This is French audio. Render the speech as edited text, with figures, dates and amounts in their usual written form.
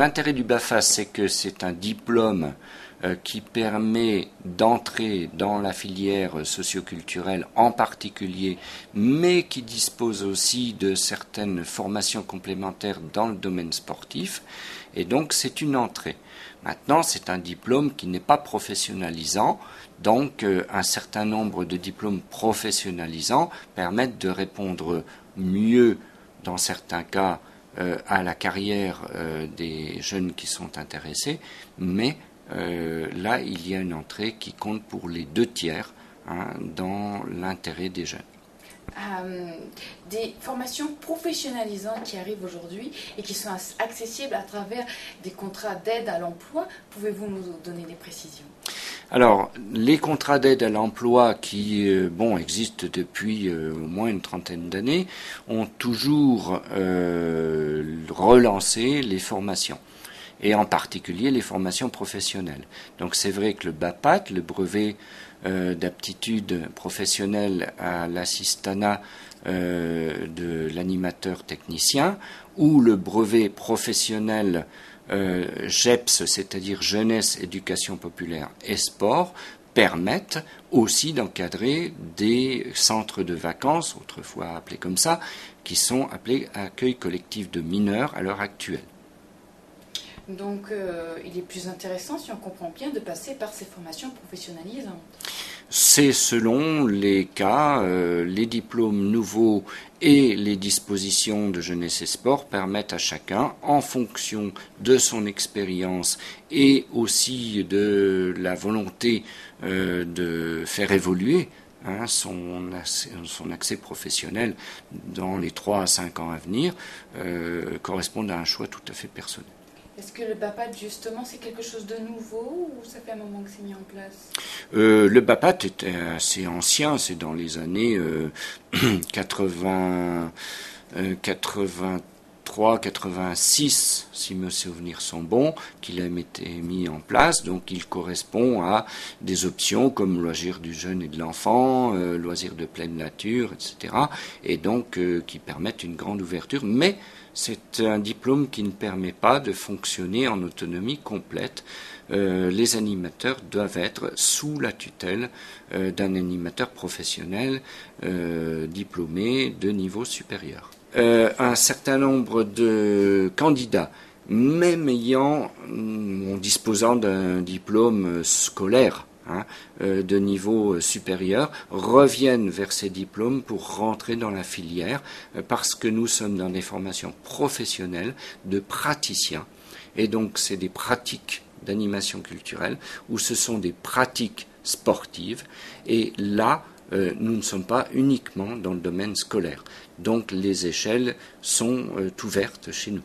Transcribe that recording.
l'intérêt du BAFA, c'est que c'est un diplôme qui permet d'entrer dans la filière socioculturelle en particulier, mais qui dispose aussi de certaines formations complémentaires dans le domaine sportif, et donc c'est une entrée. Maintenant, c'est un diplôme qui n'est pas professionnalisant, donc un certain nombre de diplômes professionnalisants permettent de répondre mieux, dans certains cas, à la carrière des jeunes qui sont intéressés, mais là, il y a une entrée qui compte pour les 2/3 dans l'intérêt des jeunes. Des formations professionnalisantes qui arrivent aujourd'hui et qui sont accessibles à travers des contrats d'aide à l'emploi. Pouvez-vous nous donner des précisions? Alors, les contrats d'aide à l'emploi qui existent depuis au moins une trentaine d'années ont toujours relancé les formations, et en particulier les formations professionnelles. Donc c'est vrai que le BAPAT, le brevet d'aptitude professionnelle à l'assistanat de l'animateur technicien, ou le brevet professionnel GEPS, c'est-à-dire Jeunesse, Éducation Populaire et Sport, permettent aussi d'encadrer des centres de vacances, autrefois appelés comme ça, qui sont appelés accueil collectif de mineurs à l'heure actuelle. Donc il est plus intéressant, si on comprend bien, de passer par ces formations professionnalisantes. C'est selon les cas, les diplômes nouveaux et les dispositions de jeunesse et sport permettent à chacun, en fonction de son expérience et aussi de la volonté de faire évoluer son accès professionnel dans les 3 à 5 ans à venir, correspondent à un choix tout à fait personnel. Est-ce que le BAPAT, justement, c'est quelque chose de nouveau ou ça fait un moment que c'est mis en place? Le BAPAT était assez ancien, c'est dans les années 83-86, si mes souvenirs sont bons, qu'il a été mis en place. Donc il correspond à des options comme loisirs du jeune et de l'enfant, loisirs de pleine nature, etc. Et donc qui permettent une grande ouverture, mais c'est un diplôme qui ne permet pas de fonctionner en autonomie complète. Les animateurs doivent être sous la tutelle d'un animateur professionnel diplômé de niveau supérieur. Un certain nombre de candidats, même en disposant d'un diplôme scolaire de niveau supérieur, reviennent vers ces diplômes pour rentrer dans la filière, parce que nous sommes dans des formations professionnelles de praticiens, et donc c'est des pratiques d'animation culturelle ou ce sont des pratiques sportives, et là nous ne sommes pas uniquement dans le domaine scolaire, donc les échelles sont ouvertes chez nous.